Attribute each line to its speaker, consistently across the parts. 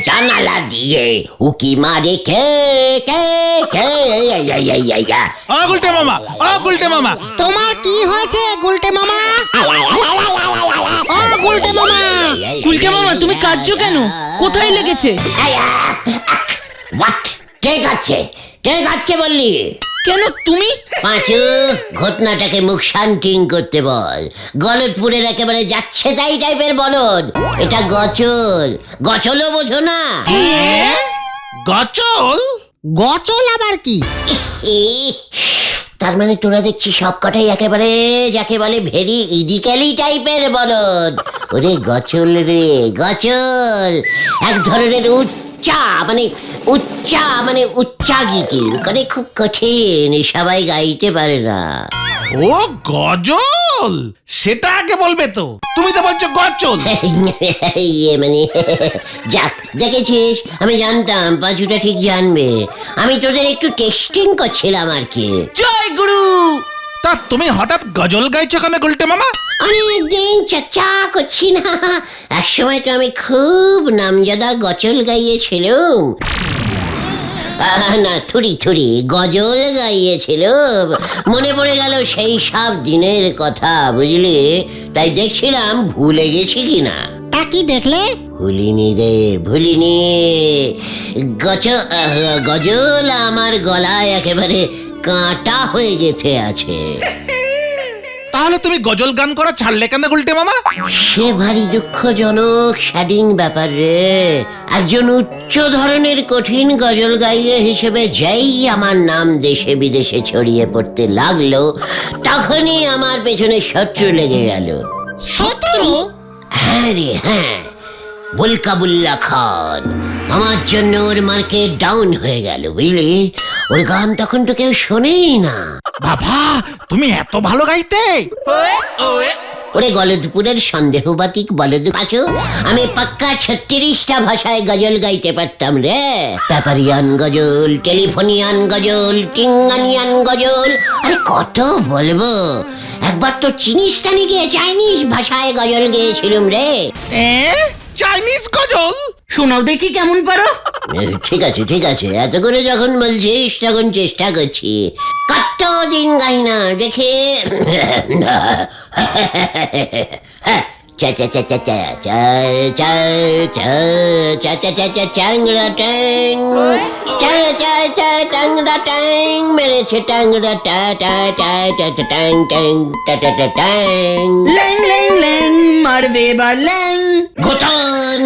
Speaker 1: জানালা দিয়ে উকি মারে কে কে কে?
Speaker 2: গুলটে মামা, গুলটে মামা,
Speaker 3: তোমার কি হয়েছে গুলটে মামা? গুলটে মামা,
Speaker 4: গুলটে মামা তুমি কাঁদছো কেন? কোথায় লেগেছে?
Speaker 1: কে কাচ্ছে? কে কাচ্ছে বললি?
Speaker 4: কেন তুমি?
Speaker 1: পাঁচু, ঘটনাটাকে মুখ শান্তিং করতে বল। গলতপুরের একেবারে যাচ্ছে তাই টাইপের বলদ। এটা গচল, গচলও বোঝো না?
Speaker 2: গচল?
Speaker 3: গচল আবার কি?
Speaker 1: তার মানে তোরা দেখছি সব কটাই একেবারে যাকে বলে ভেরি ইডিক্যালি টাইপের বলদ। ওরে গচল রে গচল, এক ধরনের উচ্চাগীতি, মানে খুব কঠিন, সবাই গাইতে পারে না।
Speaker 2: ও গজল, সেটা আগে বলবে তো। তুমি তো বলছো গচল।
Speaker 1: মানে যাক, দেখেছিস, আমি জানতাম পাঁচুটা ঠিক জানবে। আমি তোদের একটু টেস্টিং করছিলাম আর কি।
Speaker 4: জয় গুরু।
Speaker 2: তা তুমি হঠাৎ গজল গাইছো কেন গুলটে মামা?
Speaker 1: অনেকদিন চর্চা করছি না। এক সময় তো আমি খুব নামজাদা গজল গাইয়েছিলাম। না, থুরি গজল গাইয়েছিল। মনে পড়ে গেল সেই সব দিনের কথা, বুঝলি? তাই দেখছিলাম ভুলে গেছি কিনা।
Speaker 3: তা কি দেখলে?
Speaker 1: ভুলিনি রে, ভুলিনি। গজল আমার গলায় একেবারে কাঁটা হয়ে গেছে আছে।
Speaker 2: তাহলে তুমি গজল গান করা ছাড়লে কেন গুলটে মামা?
Speaker 1: সে ভারী দুঃখজনক স্যাডিং ব্যাপার রে। একজন উচ্চ ধরনের কঠিন গজল গাইয়ে হিসেবে যেই আমার নাম দেশে বিদেশে ছড়িয়ে পড়তে লাগলো, তখনই আমার পেছনে শত্রু লেগে গেল।
Speaker 3: শত্রু?
Speaker 1: হ্যাঁ রে হ্যাঁ, বুলকাবুল্লা খান। আমার জন্য ওর মার্কেট ডাউন হয়ে গেল, বুঝলি? ওর গান তখন তো কেউ শোনেই না।
Speaker 2: বাবা, তুমি এত ভালো গাইতে?
Speaker 1: ওরে গলদপুরের সন্দেহবাতিক বলদ পাঁচু, আমি পাক্কা 36টা ভাষায় গজল গাইতে পারতাম রে। পেপারিয়ান গজল, টেলিফোনিয়ান গজল, টিঙ্গানিয়ান গজল, আরে কত বলবো। একবার তো চিনিস্তানে গিয়ে চাইনিজ ভাষায় গজল গেয়েছিলাম রে।
Speaker 2: চাইনিজ গজল?
Speaker 4: শোনাও দেখি কেমন পারো।
Speaker 1: ঠিক আছে, এত করে যখন বলছিস তখন চেষ্টা করছি। কতদিন গাই না দেখে। চাংড়া ট্যাং, টাংড়া ট্যাং মেরেছে, টাংড়া ট্যাং ট্যাং ট্যাং।
Speaker 4: ল্যাং ল্যাং ল্যাং মারবে এবার ল্যাং।
Speaker 1: ঘটন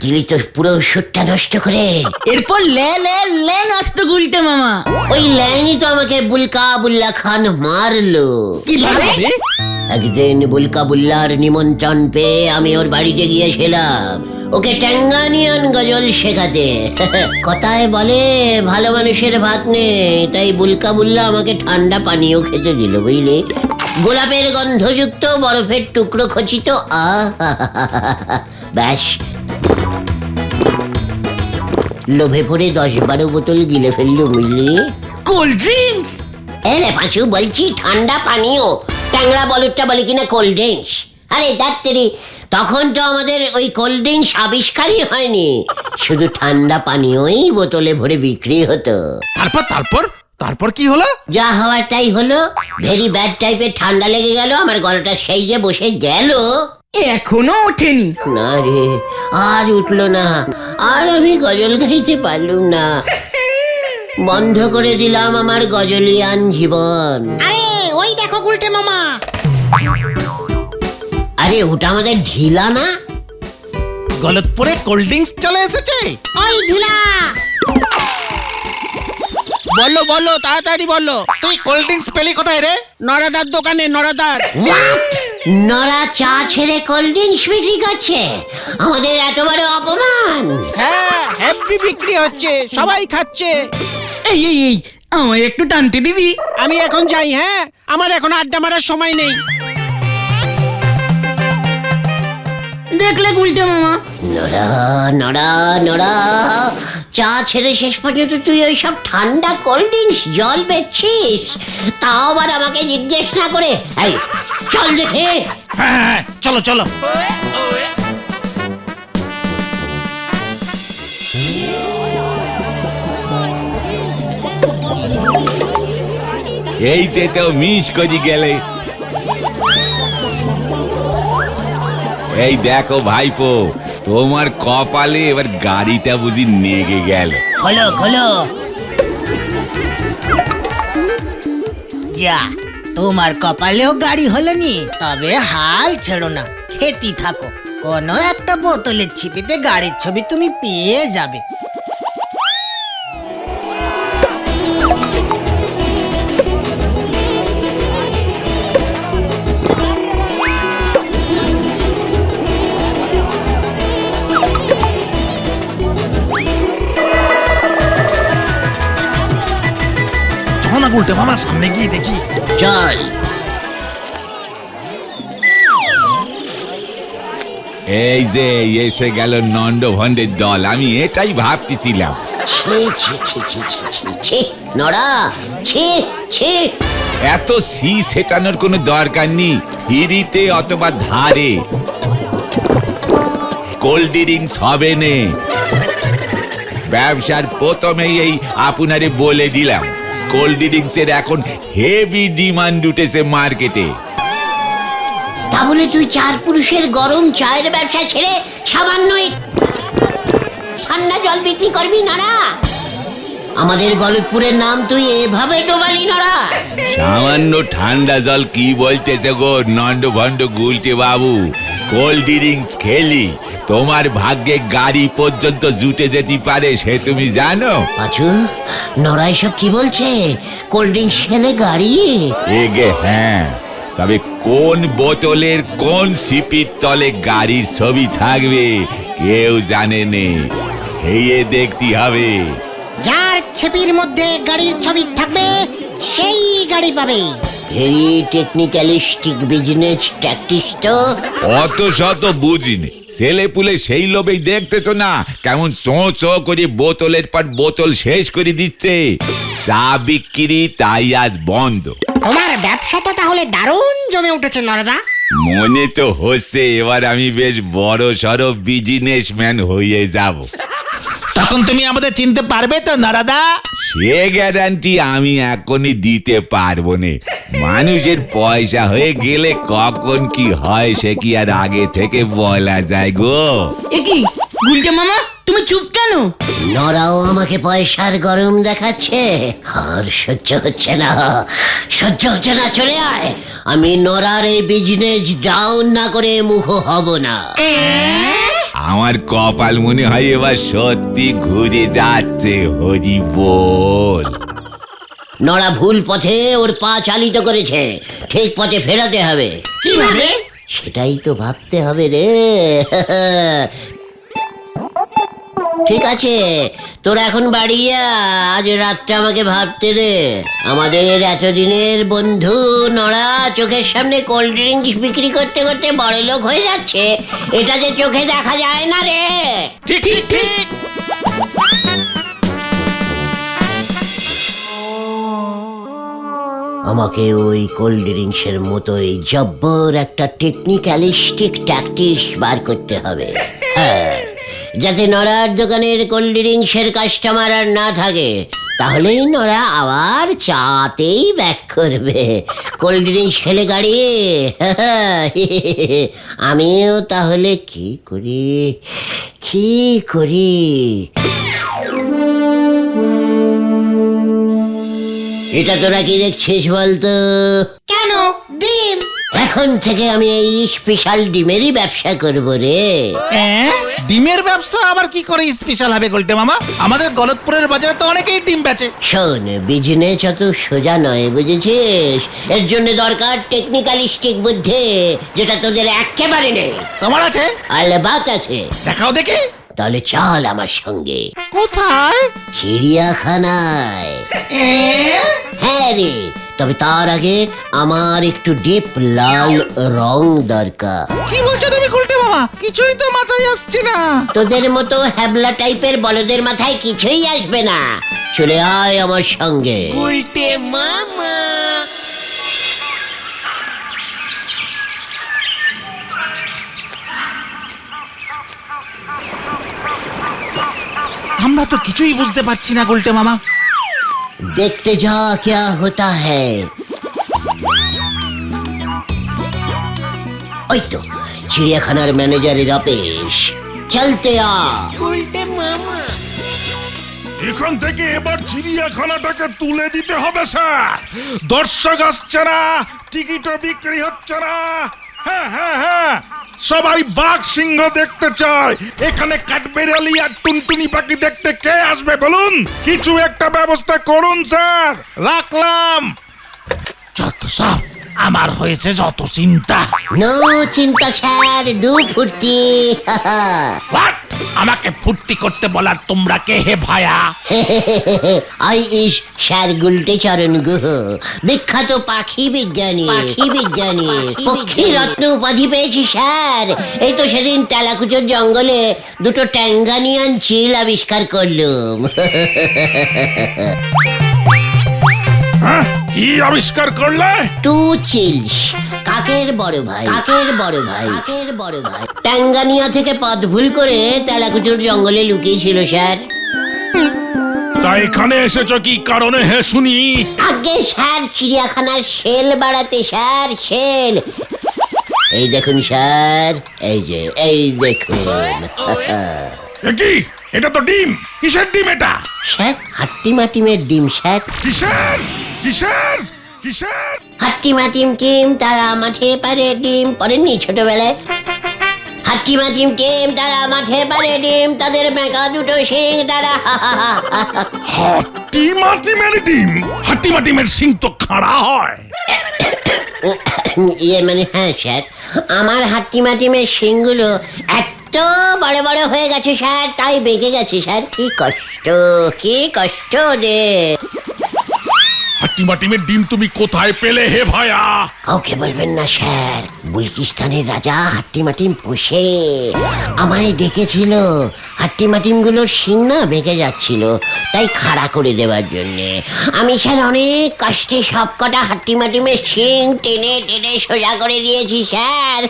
Speaker 1: দিলি তোর পুরো সুরটা নষ্ট করে।
Speaker 4: এরপর ল্যাং আসতো গুলটে মামা।
Speaker 1: ওই ল্যাংই তো আমাকে বুলকাবুল্লা খান মারলো।
Speaker 4: কিভাবে?
Speaker 1: একদিন বুলকাবুল্লার নিমন্ত্রণ পেয়ে আমি ওর বাড়িতে গিয়েছিলাম ওকে ট্যাঙ্গানিয়ান গজল শেখাতে। কথায় বলে ভালো মানুষের ভাত নেই, তাই বুলকাবুল্লা আমাকে ঠান্ডা পানীয় খেতে দিল, বুঝলি? গোলাপের গন্ধযুক্ত বরফের টুকরো খচিত। ব্যাস, লোভে পড়ে 10-12 বোতল গিলে ফেললো, বুঝলি?
Speaker 4: Cold drinks?
Speaker 1: রে পাঁচু, বলছি ঠান্ডা পানীয়। ট্যাংরা বলদটা বলে কিনা কোল্ড ড্রিঙ্কস। আরে ডাক্তারি, তখন তো আমাদের ওই কোল্ড ড্রিঙ্কস আবিষ্কারই হয়নি, শুধু ঠান্ডা পানীয়ই বোতলে ভরে বিক্রি হতো।
Speaker 2: তারপর কি হলো?
Speaker 1: যা হওয়ার তাই হলো। ভেরি ব্যাড টাইপের ঠান্ডা লেগে গেল আমার গলাটা, সেই যে বসে গেল।
Speaker 4: এখনো ওঠেনি?
Speaker 1: না রে, আর উঠলো না। আর আমি গজল গাইতে পারলুম না। বন্ধ করে দিলাম আমার গজলিয়ান জীবন।
Speaker 3: আরে ওই দেখো গুলটে মামা।
Speaker 1: আরে ওটা আমাদের ঢিলা না?
Speaker 2: গলতপুরে কোল্ড ড্রিঙ্কস চলে এসেছে।
Speaker 3: ওই ঢিলা,
Speaker 5: বলো তাড়াতাড়ি বলো।
Speaker 2: তুই কোল্ড ড্রিঙ্কস পেলি কোথায় রে?
Speaker 5: নরাদার দোকানে, নরাদার।
Speaker 1: নরা চা ছেড়ে কোল্ড ড্রিঙ্কস বিক্রি করছে? আমাদের এত বড় অপমান!
Speaker 5: হ্যাঁ, হ্যাপি বিক্রি হচ্ছে, সবাই খাচ্ছে।
Speaker 4: এই আমায় একটু টানতে দিবি?
Speaker 5: আমি এখন যাই। হ্যাঁ, আমার এখন আড্ডা মারার সময় নেই।
Speaker 4: দেখলে গুলটে মামা?
Speaker 1: নড়া চা ছেড়ে শেষ পর্যন্ত তুই ওই সব ঠান্ডা কোল্ড ড্রিঙ্কস জল বেচছিস, তাও আবার আমাকে জিজ্ঞেস না করে। এই চল দেখে।
Speaker 2: হ্যাঁ, চলো চলো।
Speaker 6: এইটা তো মিস করে গেলে। এই দেখো ভাইপো, তোমার কপালে এবার গাড়িটা বুঝি নেগে গেল।
Speaker 1: খোলো খোলো।
Speaker 3: যা, তোমার কপালেও গাড়ি হলো নি, তবে হাল ছেড়ো না, খেতে থাকো। কোনো একটা বোতলের ছিপিতে গাড়ির ছবি তুমি পেয়ে যাবে।
Speaker 2: চলো না গুলটে মামা, সামনে গিয়ে দেখি।
Speaker 1: চল।
Speaker 6: এই যে এসে গেল নন্দ ভন্ডের দল, আমি এটাই ভাবতেছিলাম।
Speaker 1: ছি ছি ছি ছি ছি ছি ছি নড়া, ছি ছি।
Speaker 6: এত সি সেটানোর কোনো দরকার নেই, হিরিতে অথবা ধারে কোল্ড ড্রিঙ্কস হবে নে। ব্যবসার প্রথমেই এই আপনারে বলে দিলাম, কোল্ড ড্রিঙ্কসের এখন হেভি ডিমান্ড উঠেছে মার্কেটে।
Speaker 1: তা বলে তুই চার পুরুষের গরম চায়ের ব্যবসা ছেড়ে সামান্য ঠান্ডা জল বিক্রি করবি নড়া? আমাদের গলতপুরের নাম তুই এভাবে ডোবালি নড়া?
Speaker 6: সামান্য ঠান্ডা জল কি বলতেছে গো নন্দ ভন্ড গুলটে বাবু? কোল্ড ড্রিঙ্কস খেলি তোমার ভাগ্যে গাড়ি পর্যন্ত জুটে যেতে পারে, সে তুমি জানো?
Speaker 1: পাঁচু, নড়া এসব কি বলছে? কোল্ড ড্রিঙ্কস খেলে গাড়ি?
Speaker 6: এগে হ্যাঁ, তবে কোন বোতলের কোন সিপির তলে গাড়ির ছবি থাকবে কেউ জানে নে, হেয়ে দেখতে হবে।
Speaker 3: যার ছিপির মধ্যে গাড়ির ছবি থাকবে সেই গাড়ি পাবে।
Speaker 1: ভেরি টেকনিক্যালিস্টিক বিজনেস ট্যাকটিস তো।
Speaker 6: অত শত বুঝিনি, ছেলে পুলে সেই লোভেই দেখতেছো না কেমন চো চো করে বোতলের পর বোতল শেষ করে দিচ্ছে। চা বিক্রি তাই আজ বন্ধ।
Speaker 3: তোমার ব্যবসা তো তাহলে দারুণ জমে উঠেছে নরদা।
Speaker 6: মনে তো হচ্ছে এবার আমি বেশ বড় সড়ো বিজনেসম্যান হয়ে যাব।
Speaker 2: তখন তুমি আমাদের চিনতে পারবে তো নারাদা?
Speaker 6: সে গ্যারান্টি আমি এখনই দিতে পারবো না। মানুষের পয়সা হয়ে গেলে কখন কি হয় সে কি আর আগে থেকে বলা যায় গো?
Speaker 4: এ কি গুলটে মামা, তুমি চুপ কেন?
Speaker 1: নরাও আমাকে পয়সার গরম দেখাচ্ছে, আর সহ্য হচ্ছে না, সহ্য হচ্ছে না। চলে আয়, আমি নরার এই বিজনেস ডাউন না করে মুখ হব না।
Speaker 6: আমার কপাল মনে হয় এবার সত্যি ঘুরে যাচ্ছে। হরি বল।
Speaker 1: নরা ভুল পথে ওর পা চালিত করেছে, ঠিক পথে ফেরাতে হবে।
Speaker 3: কিভাবে?
Speaker 1: সেটাই তো ভাবতে হবে রে। ঠিক আছে, তোরা এখন বাড়ি যা, আজ রাতটা আমাকে ভাবতে দে। আমাদের এতদিনের বন্ধু নড়া চোখের সামনে কোল্ড ড্রিঙ্কস বিক্রি করতে করতে বড়লোক হয়ে যাচ্ছে, এটা যে চোখে দেখা যায় না রে।
Speaker 2: ঠিক ঠিক ঠিক।
Speaker 1: আমাকে ওই কোল্ড ড্রিঙ্কসের মতোই জব্বর একটা টেকনিক্যালিস্টিক ট্যাকটিস বার করতে হবে। হ্যাঁ, যাতে নড়ার দোকানের কোল্ড ড্রিঙ্কসের কাস্টমার আর না থাকে, তাহলেই নড়া আবার চাতেই ব্যাক করবে। কোল্ড ড্রিঙ্কস খেলে গাড়ি। আমিও তাহলে কি করি, কি করি? এটা তোরা কি দেখছিস বলতো?
Speaker 3: কেন? ডিম।
Speaker 1: এখন থেকে আমি এই স্পেশাল ডিমেরই ব্যবসা করব রে।
Speaker 2: ডিমের ব্যবসা আবার কি করে স্পেশাল হবে গুলটে মামা? আমাদের গলতপুরের বাজারে তো অনেকেই ডিম বেচে।
Speaker 1: শোন, বিজনেস অত সোজা নয়, বুঝেছিস? এর জন্য দরকার টেকনিক্যালিস্টিক বুদ্ধি, যেটা তোদের একেবারে নেই।
Speaker 2: তোমার আছে?
Speaker 1: আলবাত আছে।
Speaker 2: দেখাও দেখি।
Speaker 1: তাহলে চল আমার সঙ্গে।
Speaker 2: কোথায়?
Speaker 1: চিড়িয়াখানায়। হ্যাঁ রে, তবে তার আগে আমার একটু ডিপ লাল রং দরকার।
Speaker 2: কি বলছো তুমি গুলটে মামা? কিছুই তো মাথায় আসছে না।
Speaker 1: তোদের মতো হ্যাবলা টাইপের বলদের মাথায় কিছুই আসবে না। চলে আয় আমার সঙ্গে।
Speaker 4: গুলটে মামা।
Speaker 2: আমরা তো কিছুই বুঝতে পারছি না গুলটে মামা।
Speaker 1: দেখতে যা क्या होता है। ওই তো চিড়িয়াখানার ম্যানেজারের অফিস, চলতে আ।
Speaker 7: এখান থেকে এবার চিড়িয়াখানাটাকে তুলে দিতে হবে স্যার। দর্শক আসছে না, টিকিটও বিক্রি হচ্ছে না। হ্যাঁ হ্যাঁ হ্যাঁ, সবাই বাঘ সিংহ দেখতে চায়। এখানে কাঠবেড়ালি আর টুনটুনি পাখি দেখতে কে আসবে বলুন? কিছু একটা ব্যবস্থা করুন স্যার। রাখলাম।
Speaker 2: যত সব আমার হয়েছে যত চিন্তা।
Speaker 1: নো চিন্তা স্যার, ডু ফুর্তি।
Speaker 2: What? আমাকে ফুর্তি করতে বলার তোমরা কে হে ভায়া?
Speaker 1: আই ইস স্যার গুলটে চরণ গুহ, বিখ্যাত পাখি বিজ্ঞানী। পক্ষী রত্ন উপাধি পেয়েছি স্যার। এই তো সেদিন তেলাকুচোর জঙ্গলে দুটো ট্যাঙ্গানিয়ান চিল আবিষ্কার করলুম।
Speaker 7: হ্যাঁ, কি আবিষ্কার করলে?
Speaker 1: টু চিলস, কাকের বড় ভাই। টাঙ্গানিয়া থেকে পথ ভুল করে তেলাকুচুর জঙ্গলে লুকিয়েছিল স্যার।
Speaker 7: তা এখানে এসেছো কি কারণে হে শুনি?
Speaker 1: আগে স্যার চিড়িয়াখানার সেল বাড়াতে স্যার, সেল। এই দেখুন স্যার, এই দেখুন।
Speaker 7: এ কি? এটা তো ডিম। কিসের ডিম এটা?
Speaker 1: স্যার হাট্টিমাটিমের ডিম স্যার।
Speaker 7: কিসের কিসের কিসের?
Speaker 1: হাট্টিমাটিম টিম তারা মাঠে পারে ডিম, পড়েননি ছোটবেলায়? হাট্টিমাটিম টিম তারা মাঠে পারে ডিম, তাদের মেঘা দুটো শিং তারা।
Speaker 7: হাট্টিমাটিমের ডিম? হাট্টিমাটিমের সিং তো খাড়া হয়।
Speaker 1: ইয়ে মানে হ্যাঁ স্যার, আমার হাট্টিমাটিমের শিংগুলো এত বড় বড় হয়ে গেছে স্যার, তাই বেঁকে গেছে স্যার। কি কষ্ট রে।
Speaker 7: হাট্টিমাটিমের ডিম তুমি কোথায় পেলে হে ভায়া?
Speaker 1: কাউকে বলবেন না স্যার, বুলকিস্তানের রাজা হাট্টিমাটিম পোষে। আমায় ডেকেছিল, হাট্টিমাটিম গুলোর শিং না বেঁকে যাচ্ছিল, তাই খাড়া করে দেওয়ার জন্যে। আমি স্যার অনেক কষ্টে সব কটা হাট্টিমাটিমের শিং টেনে টেনে সোজা করে দিয়েছি স্যার।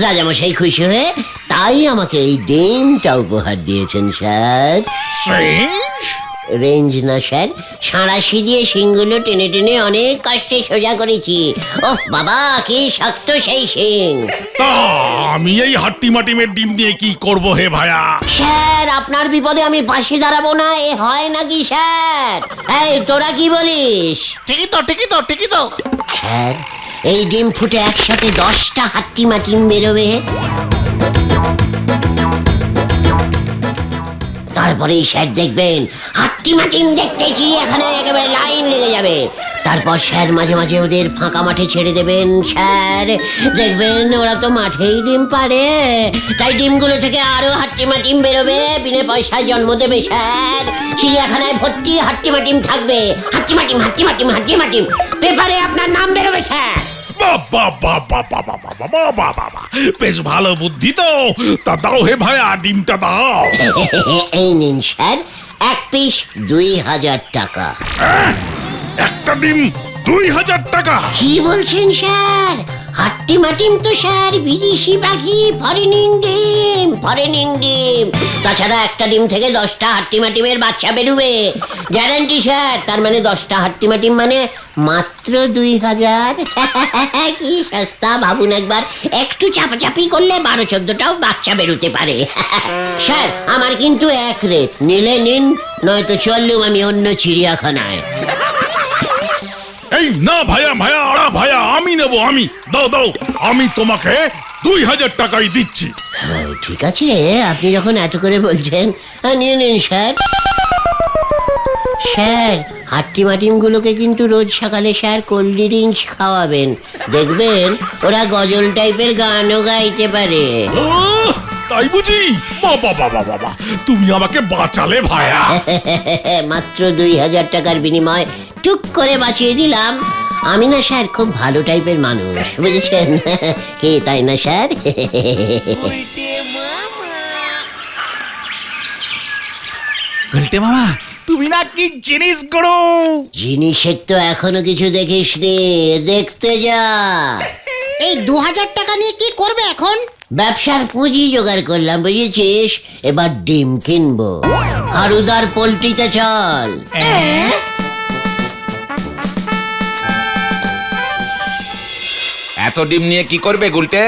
Speaker 1: রাজামশাই খুশি হয়ে তাই আমাকে এই ডিমটা উপহার দিয়েছেন স্যার।
Speaker 7: Strange?
Speaker 1: রেঞ্জ না স্যার, সাঁড়াশি দিয়ে শিংগুলো টেনে টেনে অনেক কষ্টে সোজা করেছি। ওহ বাবা, কি শক্ত সেই শিং।
Speaker 7: তা আমি এই হাট্টিমাটিমের ডিম দিয়ে কি করব হে ভায়া?
Speaker 1: স্যার আপনার বিপদে আমি পাশে দাঁড়াবো না, এ হয় নাকি স্যার? এই তোরা কি বলিস?
Speaker 2: ঠিকই তো।
Speaker 1: স্যার এই ডিম ফুটে একসাথে 10টা হাট্টিমাটিম বেরোবে। তারপরেই স্যার দেখবেন হাট্টিমাটিম দেখতে চিড়িয়াখানায় একেবারে লাইন লেগে যাবে। তারপর স্যার মাঝে মাঝে ওদের ফাঁকা মাঠে ছেড়ে দেবেন স্যার, দেখবেন ওরা তো মাঠেই ডিম পাড়ে, তাই ডিমগুলো থেকে আরো হাট্টিমাটিম বেরোবে, বিনা পয়সায় জন্ম দেবে স্যার। চিড়িয়াখানায় ভর্তি হাট্টিমাটিম থাকবে, হাট্টিমাটিম। পেপারে আপনার নাম বেরোবে স্যার।
Speaker 7: বাবা, বেশ ভালো বুদ্ধি তো। তা দাও হে ভায়া, ডিমটা দাও।
Speaker 1: এই নিন স্যার, এক পিস 2000 টাকা।
Speaker 7: একটা ডিম 2000 টাকা?
Speaker 1: কি বলছেন স্যার? হাট্টিমাটিম তো স্যার বিদেশি পাখি, ফরেনিং ডিম। তাছাড়া একটা ডিম থেকে 10টা হাট্টিমাটিমের বাচ্চা বেরোবে, গ্যারান্টি স্যার। তার মানে 10টা হাট্টিমাটিম মানে মাত্র 2000। কি সস্তা ভাবুন একবার। একটু চাপাচাপি করলে 12-14টাও বাচ্চা বেরোতে পারে। স্যার আমার কিন্তু এক রেট, নিলে নিন, নয়তো চললুম আমি অন্য চিড়িয়াখানায়।
Speaker 7: এই না ভায়া, আমি নেব। দাও, আমি তোমাকে 2000 টাকাই দিচ্ছি।
Speaker 1: ঠিক আছে, আপনি যখন এত করে বলছেন নিয়ে নিন স্যার। স্যার হাট্টিমাটিম গুলোকে কিন্তু রোজ সকালে স্যার কোল্ড ড্রিঙ্কস খাওয়াবেন, দেখবেন ওরা গজল টাইপের গানও গাইতে পারে।
Speaker 7: তাই বুঝি? বাবা, তুমি আমাকে বাঁচালে ভায়া।
Speaker 1: মাত্র 2000 টাকার বিনিময় টুক করে বাঁচিয়ে দিলাম। আমি না স্যার খুব ভালো টাইপের মানুষ, বুঝেছেন কি, তাই না স্যার?
Speaker 2: গুলটে মামা তুমি না কি জিনিস করো?
Speaker 1: জিনিসের তো এখনো কিছু দেখিসনি, দেখতে যা।
Speaker 3: এই 2000 টাকা নিয়ে কি করবে এখন?
Speaker 1: ব্যবসার পুঁজি জোগাড় করলাম, বুঝেছিস? এবার ডিম কিনবো। হারুদার পোল্ট্রিতে চল।
Speaker 6: এত ডিম নিয়ে কি করবে গুলটে?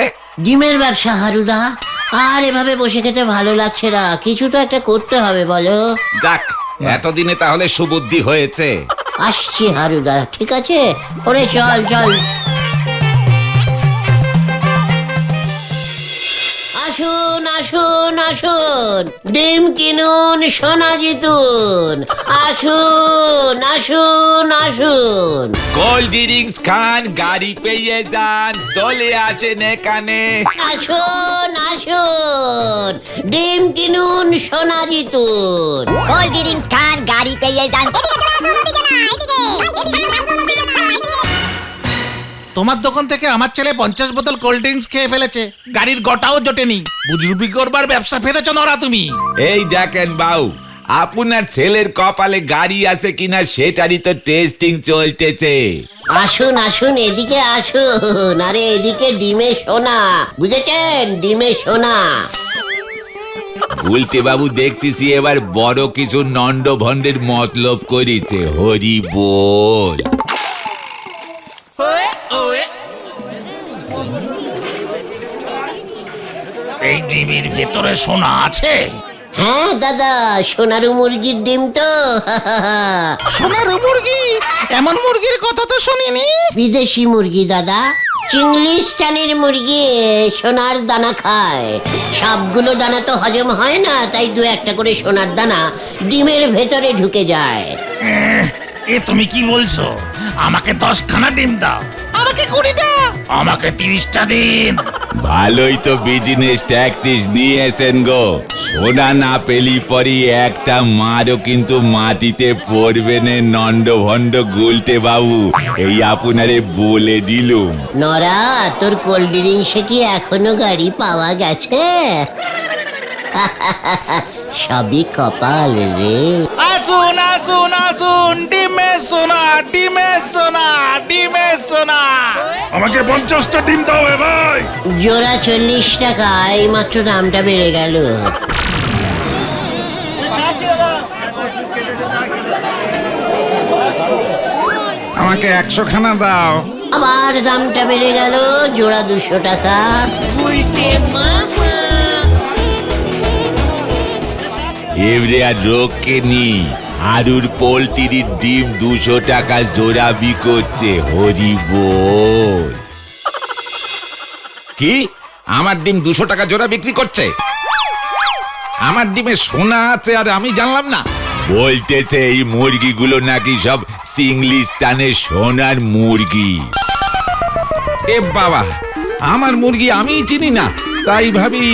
Speaker 1: ডিমের ব্যবসা হারুদা। আর এভাবে বসে খেতে ভালো লাগছে না, কিছু তো একটা করতে হবে, বলো।
Speaker 6: যাক, এতদিনে তাহলে সুবুদ্ধি হয়েছে।
Speaker 1: আসছি হারুদা, ঠিক আছে? ওরে চল চল। আসুন আসুন আসুন, ডিম কিনুন, সোনা জিতুন। আসুন আসুন আসুন।
Speaker 6: কোল্ড ড্রিঙ্কস খান, গাড়ি পেয়ে যান, চলে আসেন এখানে।
Speaker 1: আসুন আসুন, ডিম কিনুন, সোনা জিতুন।
Speaker 8: কোল্ড ড্রিঙ্কস খান, গাড়ি পেয়ে যান।
Speaker 2: তোমার দোকান থেকে আমার ছেলে 50 বোতল কোল্ড ড্রিঙ্কস খেয়ে ফেলেছে, গাড়ির গোটাও জোটেনি। বুজরুবি করবার ব্যবসা ফেলেছ নরা তুমি।
Speaker 6: এই দেখেন বাউ, আপনার ছেলের কপালে গাড়ি আছে কিনা সেটারই তো টেস্টিং চলতেছে।
Speaker 1: আসুন আসুন, এদিকে আসুন। আরে এদিকে ডিমে সোনা, বুঝেছেন? ডিমে সোনা।
Speaker 6: গুলটে বাবু দেখতেছি এবার বড় কিছু নন্ড ভন্ডের মতলব করেছে। হরি বল।
Speaker 2: এই ডিমের ভেতরে সোনা আছে?
Speaker 1: হ্যাঁ দাদা, সোনারু মুরগির ডিম তো।
Speaker 2: সোনার মুরগি? এমন মুরগির কথা তো শুনিনি।
Speaker 1: বিদেশি মুরগি দাদা, চিংলিস্টানের মুরগি। সোনার দানা খায়। সবগুলো দানা তো হজম হয় না, তাই দু একটা করে সোনার দানা ডিমের ভেতরে ঢুকে যায়।
Speaker 2: এ তুমি কি বলছো? আমাকে 10খানা ডিম দাও। আমাকে 20টা। আমাকে 30টা দিন।
Speaker 6: ভালোই তো বিজনেস ট্যাকটিস নিয়েছেন গো। সোনা না পেলি পরি একটা মারও কিন্তু মাটিতে পড়বে না নন্ড ভন্ড গুলটে বাবু, এই আপনারে বলে দিলুম।
Speaker 1: নরা, তোর কোল্ড ড্রিঙ্কসে কি এখনো গাড়ি পাওয়া গেছে? সবই কপাল রে।
Speaker 2: আসুন আসুন আসুন, ডিমে সোনা, ডিমে সোনা, ডিমে সোনা।
Speaker 7: আমাকে 50টা ডিম দাও এ ভাই।
Speaker 1: জোড়া 40 টাকা, এই মাত্র দামটা বেড়ে গেল।
Speaker 7: আমাকে 100খানা দাও।
Speaker 1: আবার দামটা বেড়ে গেল, জোড়া 200 টাকা।
Speaker 6: এবারে আর রোগকে নি, হারুর পোলট্রির ডিম 200 টাকা জোড়া বিকোচ্ছে। হরি বল। কি? আমার ডিম 200 টাকা জোড়া বিক্রি করছে? আমার ডিমে সোনা আছে আর আমি জানলাম না? বলতেছে এই মুরগিগুলো নাকি সব সিংলিস্তানের সোনার মুরগি। এ বাবা, আমার মুরগি আমিই চিনি না, তাই ভাবি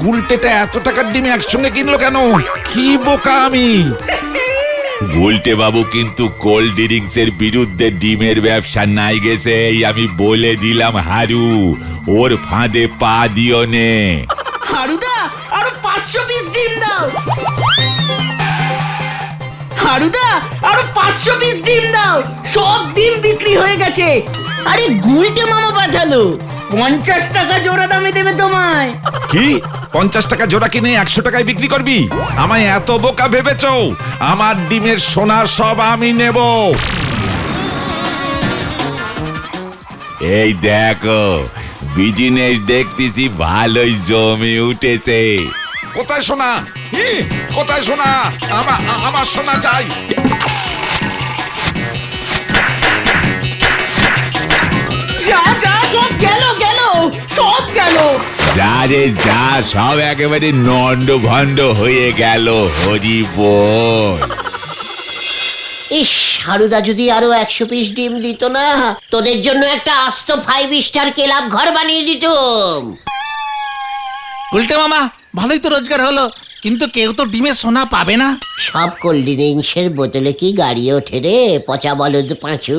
Speaker 6: গুলটেটা এত টাকার ডিম একসঙ্গে কিনলো কেন? কি বোকা আমি। গুলটে বাবু কিন্তু কোল্ড ড্রিঙ্কস এর বিরুদ্ধে ডিমের ব্যবসা নাই গেছে, এই আমি বলে দিলাম হারু। ওর ফাঁদে পা দিও নে।
Speaker 4: হারুদা, আরো 500 পিস ডিম দাও। হারুদা, আরো 500 পিস ডিম দাও। সব ডিম বিক্রি হয়ে গেছে। আরে গুলটে মামা পাঠালো, 50 টাকা জোড়া দামে দেবে তোমায়।
Speaker 6: কি 50 টাকা জোড়া কিনে 100 টাকায় বিক্রি করবি? আমায় এত বোকা ভেবেছো? আমার ডিমের সোনা সব আমি নেব। এই দেখো, বিজনেস দেখতেছি ভালোই জমে উঠেছে। কোথায় সোনা? কোথায় সোনা? আমার সোনা চাই।
Speaker 4: যা যা, সব গেল গেল, সব গেল।
Speaker 6: যা রে যা, সব একেবারে নন্ড ভন্ড হয়ে গেল। হরি বল।
Speaker 1: ইস, হারুদা যদি আরো 100 পিস ডিম দিত না, তোদের জন্য একটা আস্ত 5 স্টার ক্লাব ঘর বানিয়ে দিতুম।
Speaker 2: উল্টে মামা, ভালোই তো রোজগার হলো, কিন্তু কেউ তো ডিমের সোনা পাবে না।
Speaker 1: সব কোল্ড ড্রিঙ্কসের বোতলে কি গাড়ি ওঠে রে, পচা বলদ পাঁচু?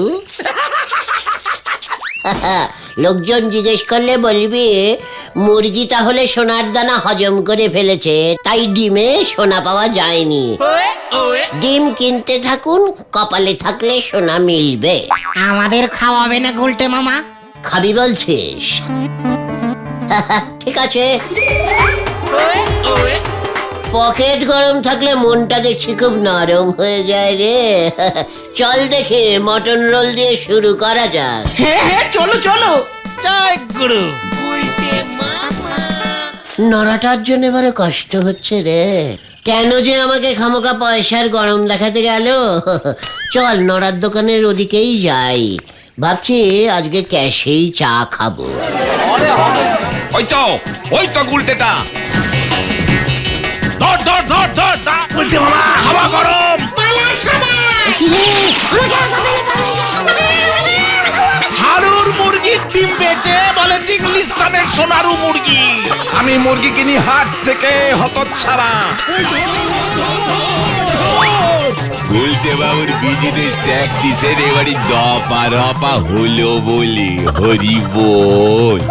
Speaker 1: লোকজন জিজ্ঞেস করলে বলবি মুরগি তাহলে সোনার দানা হজম করে ফেলেছে, তাই ডিমে সোনা পাওয়া যায়নি। ডিম কিনতে থাকুন, কপালে থাকলে সোনা মিলবে।
Speaker 3: আমাদের খাওয়াবে না গুলটে মামা?
Speaker 1: খাবি বলছিস? ঠিক আছে, পকেট গরম থাকলে মনটা দেখছি খুব নরম হয়ে যায় রে। চল দেখে মটন রোল দিয়ে শুরু করা যাক।
Speaker 4: হ্যাঁ হ্যাঁ চলো চলো।
Speaker 2: জয় গুরু।
Speaker 1: নড়াটার জন্য এবারে কষ্ট হচ্ছে রে। কেন যে আমাকে খামোকা পয়সার গরম দেখাতে গেল। চল নড়ার দোকানের ওদিকেই যাই, ভাবছি আজকে ক্যাশেই চা খাবো।
Speaker 6: ওই তো গুলটেটা।
Speaker 2: ধর ধর ধর ধর ধর। বলতে মামা হাওয়া গরম। হাড়ুর মুরগির ডিম বেচে বলে চিংলিস্তানের সোনারু মুরগি।
Speaker 6: আমি মুরগি কিনি হাট থেকে, হতচ্ছাড়া। গুলটে বাবুর বিজনেস ট্যাকটিসের এবারে দপা রপা হলো বলে হরি বল।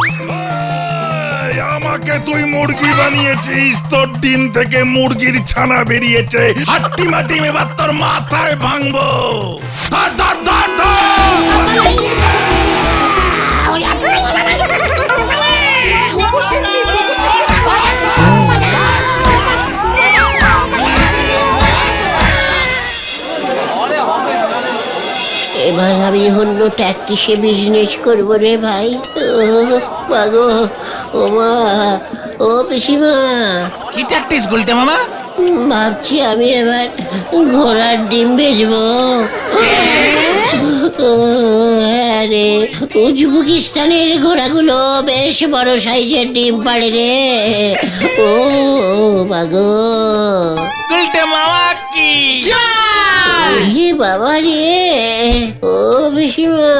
Speaker 7: আমাকে তুই মুরগি বানিয়েছিস, তোর ডিম থেকে মুরগির ছানা বেরিয়েছে। হাট্টি মাটি এবার তোর মাথায় ভাঙবো। ধর ধর ধর ধর।
Speaker 1: এবার আমি অন্য ট্যাক্টিসে বিজনেস করবো রে ভাই। ও মাগো, ও মা, ও পিসিমা,
Speaker 2: কি ট্যাকটিস গুলটে মামা?
Speaker 1: ভাবছি আমি এবার ঘোড়ার ডিম বেচবো। হ্যাঁ রে, উজবেকিস্তানের ঘোড়াগুলো বেশ বড় সাইজের ডিম পাড়ে রে। ও মাগো,
Speaker 2: গুলটে মামা কি
Speaker 1: বাবা রে, ও পিসিমা।